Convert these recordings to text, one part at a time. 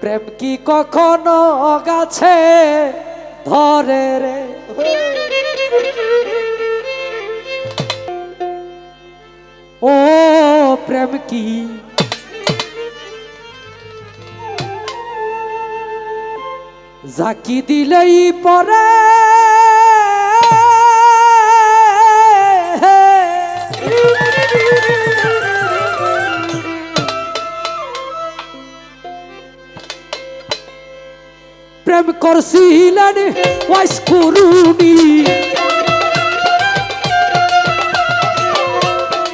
প্রেম কি কখনো গাছে ধরে রে ও প্রেম কি জাকি দিলেই পরে প্রেম করছিলেন ওয়াইস করুনি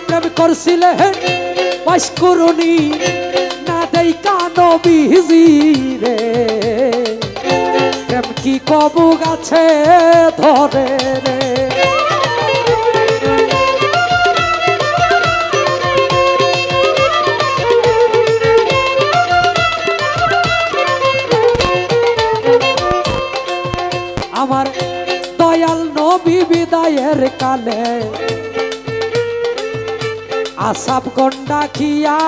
প্রেম করছিলেন ওয়াইস করুনি না দেই কানো বিজি রে প্রেম কি কবু গাছে ধরে রে আমার দয়াল নবী বিদায়ের কালে আসাব গন্ডা খিয়া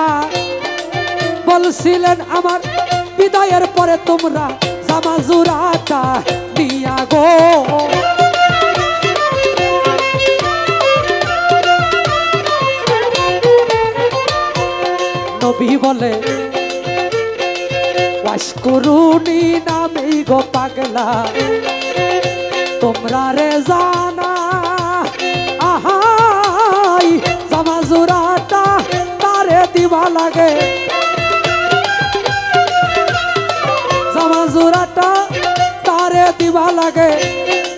বলছিলেন আমার বিদায়ের পরে তোমরা জামা জুরাটা নিয়া গো নবী বলে ওয়াস করুনি নামেই গো পাগলা তোমরা রে জানা আহাই জামা জুরাটা তারে দিবা লাগে জামা জুরাটা তারে দিবা লাগে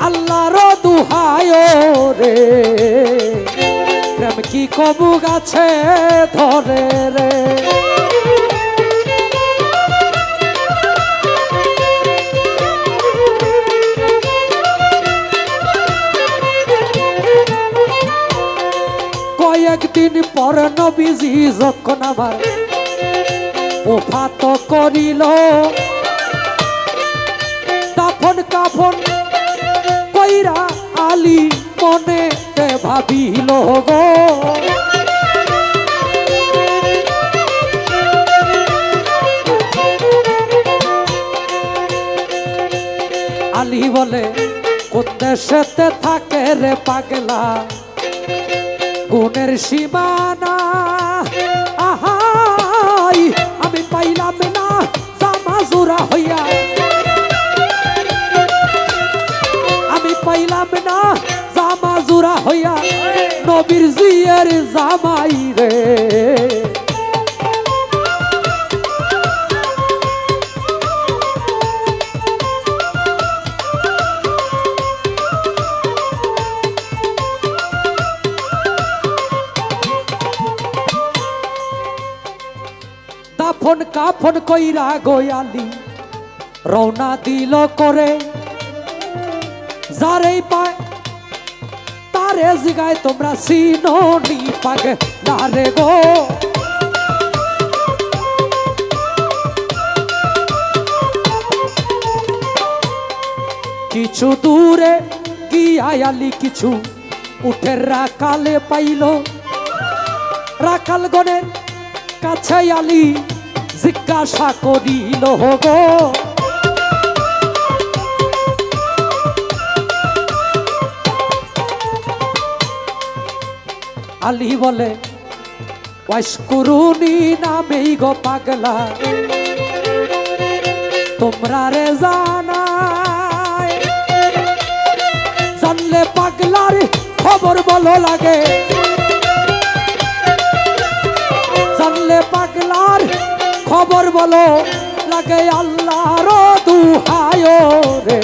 আল্লাহর দুহায় রে প্রেম কি কবু গাছে ধরে রে কয়েকদিন পর নবীজি যখন আমার ওফাত করিল দাফন কাফন কইরা আলী মনে ভাবিল গো আলী বলে কোন দেশেতে থাকে রে পাগলা গুণের সীমানা আহাই আমি পাইলাম না জামা জোড়া হইয়া আমি পাইলাম না জামা জোড়া হইয়া নবীর জিয়ের জামাই রে দাফন কাফন কইরা গোয়ালি রওনা দিল করে যারেই পায় তারে জিগায় তোমরা সিনোনি পাগলা রে গো কিছু দূরে গিয়া আলী কিছু উঠে রাখালে পাইল রাখাল গনের কাছে আলী জিজ্ঞাসা করিল গো আলী বলে ওয়াস করুনি নামেই গো পাগলা তোমরা রে জানাই জানলে পাগলার খবর বলো লাগে জানলে পাগলার খবর বলো লাগে আল্লাহর দুহায় রে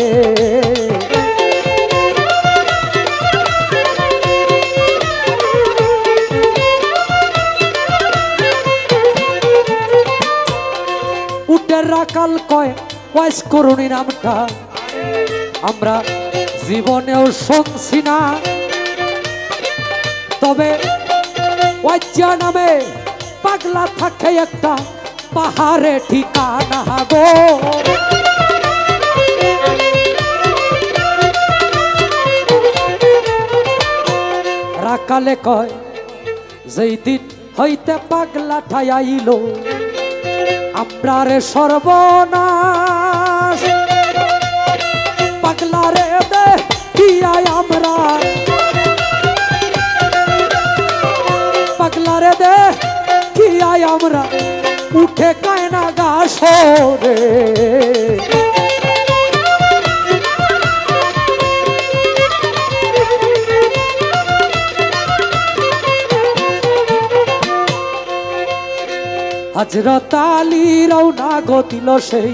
উটের রাখাল কয় ওয়াস করুনি নামটা আমরা জীবনেও শুনছি না তবে ওয়াজ্জা নামে পাগলা থাকে একটা পাহাড়ে ঠিকানা গো রাখালে কয় যেই দিন হইতে পাগলা ঠাইল আমরা রে সর্বনাশ পাগলা রে দেখিয়া আমরা পাগলা রে দেখিয়া আমরা উঠে কায়না গাছরে হযরত আলী রওনা গতিল সেই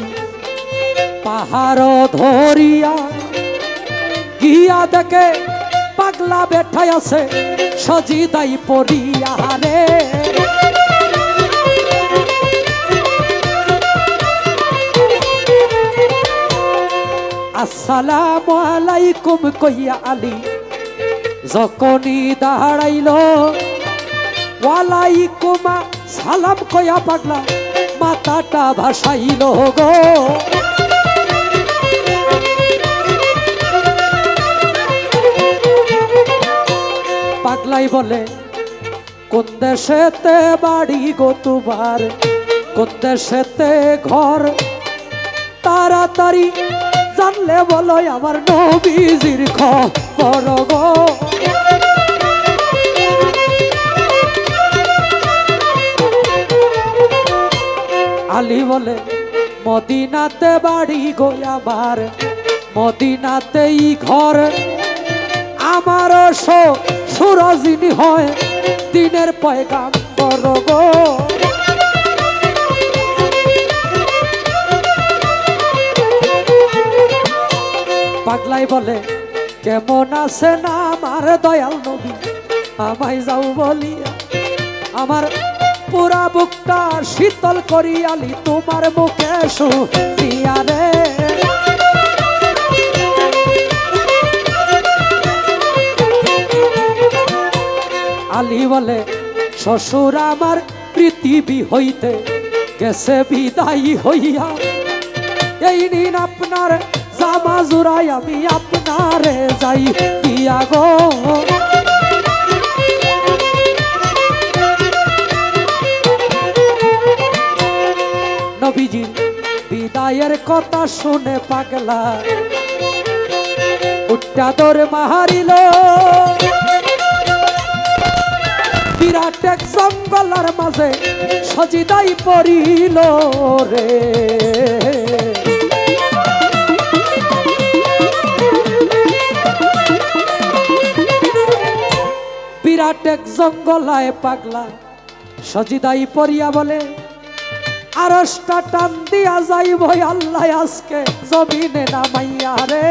পাহাড় ধরিয়া গিয়া দেখে পাগলা বেঠাই আছে সজিদাই পড়িয়া রে আসসালামু আলাইকুম কইয়া আলী যখনই দাঁড়াইল ওয়ালাইকুম সালাম কইয়া পাগলা মাথাটা ভাসাইল গো পাগলাই বলে কোন দেশেতে বাড়ি গো তোমার কোন দেশেতে ঘর তাড়াতাড়ি জানলে বলো আমার নবীজির খবর গো আলী বলে মদিনাতে বাড়ি গো আমার মদিনাতেই ঘর আমার সুরজিনী হয় দিনের পয়গাম্বর গো পাগলাই বলে কেমন আছেন আমার দয়াল নবী আমায় যাও বলিয়া আমার পুরা বুকটা শীতল করিয়ালি তোমার মুখে শুনিয়া রে আলী বলে শ্বশুর আমার পৃথিবী হইতে গেছে বিদায়ী হইয়া এই নিন আপনার জামা জুড়াই আমি আপনারে যাই দিয়া গো নবীজি বিদায়ের কথা শুনে পাগলা উঠা দৌড় মারিল বিরাট এক জঙ্গলের মাঝে সজিদাই পড়িল রে বিরাট এক জঙ্গলায় পাগলা সজিদাই পড়িয়া বলে আরশটা টান দিয়া যাইব আল্লাহ আজকে জমিনে নামাইয়া রে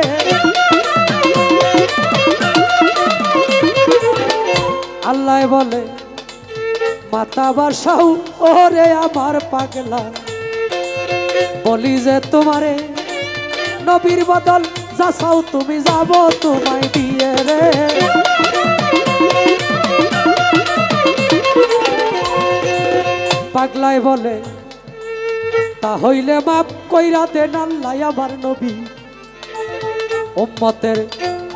আল্লাহ বলে মাতা বাসাও ওরে আমার পাগলা বলি যে তোমারে নবীর বদল যা চাও তুমি যাব তোমায় দিয়ে রে পাগলাই বলে তা হইলে মাপ কইরা দেন আল্লাহ আমার নবী উম্মতের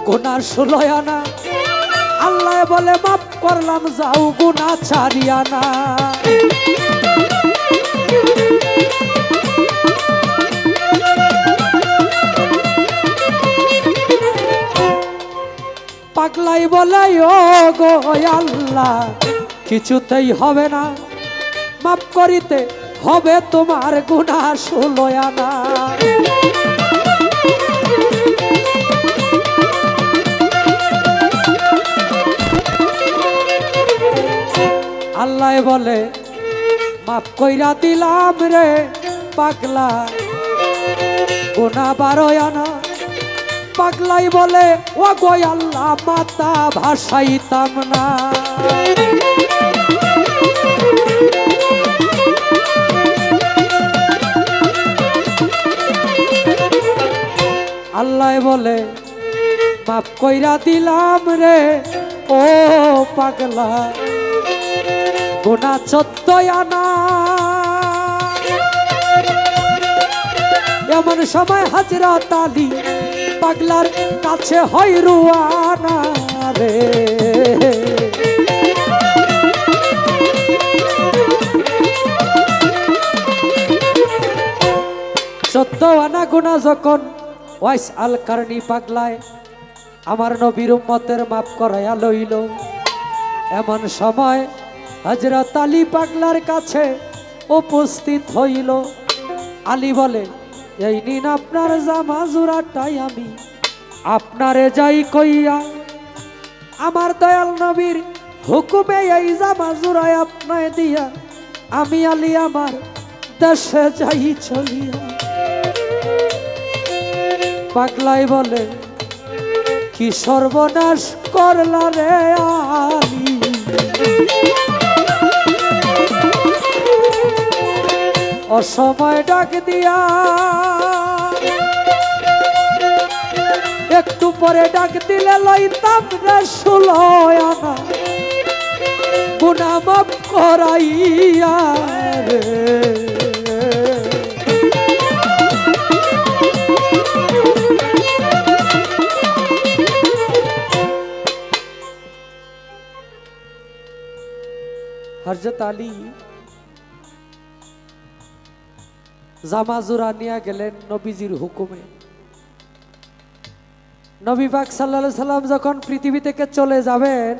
গুনার সুলয়া না আল্লাহ বলে মাপ করলাম যাও গুনাহ ছাড়িয়া না পাগলাই বলে ও গো আল্লাহ কিছুতেই হবে না মাপ করিতে হবে তোমার গুনাহ সুলয়া না আল্লাহ বলে মাপ কইরা দিলাম রে পাগলা গুনাহ বারোয়া না পাগলাই বলে ও গো আল্লাহ মাথা ভাসাইতাম না আল্লাহ বলে মাপ কইরা দিলাম রে ও পাগলা গুনাহ 14 আনা এমন সময় হযরত আলী পাগলার কাছে হয় রুয়ানা রে 14 আনা গুনাহ যখন ওয়াইস আল কারনি পাগলায় আমার নবীর উম্মতের মাফ করাইয়া লইল, এমন সময় হযরত আলী পাগলার কাছে উপস্থিত হইল। আলী বলে, এই নিন আপনার জামা জোড়াটাই আমি আপনারে যাই কইয়া, আমার দয়াল নবীর হুকুমে এই জামা জোড়ায় আপনায় দিয়া আমি আলী আমার দেশে যাই চলিয়া। পাগলাই বলে, কি সর্বনাশ করলা রে আলী, অসময় ডাক দিয়া, একটু পরে ডাক দিলে লইতাম রে 16 আনা গুনাহ মাফ করাইয়া রে। হযরত আলী জামা জোড়া নিয়ে গেলেন নবীজির হুকুমে। নবী পাক সাল্লাল্লাহু আলাইহি সাল্লাম যখন পৃথিবী থেকে চলে যাবেন,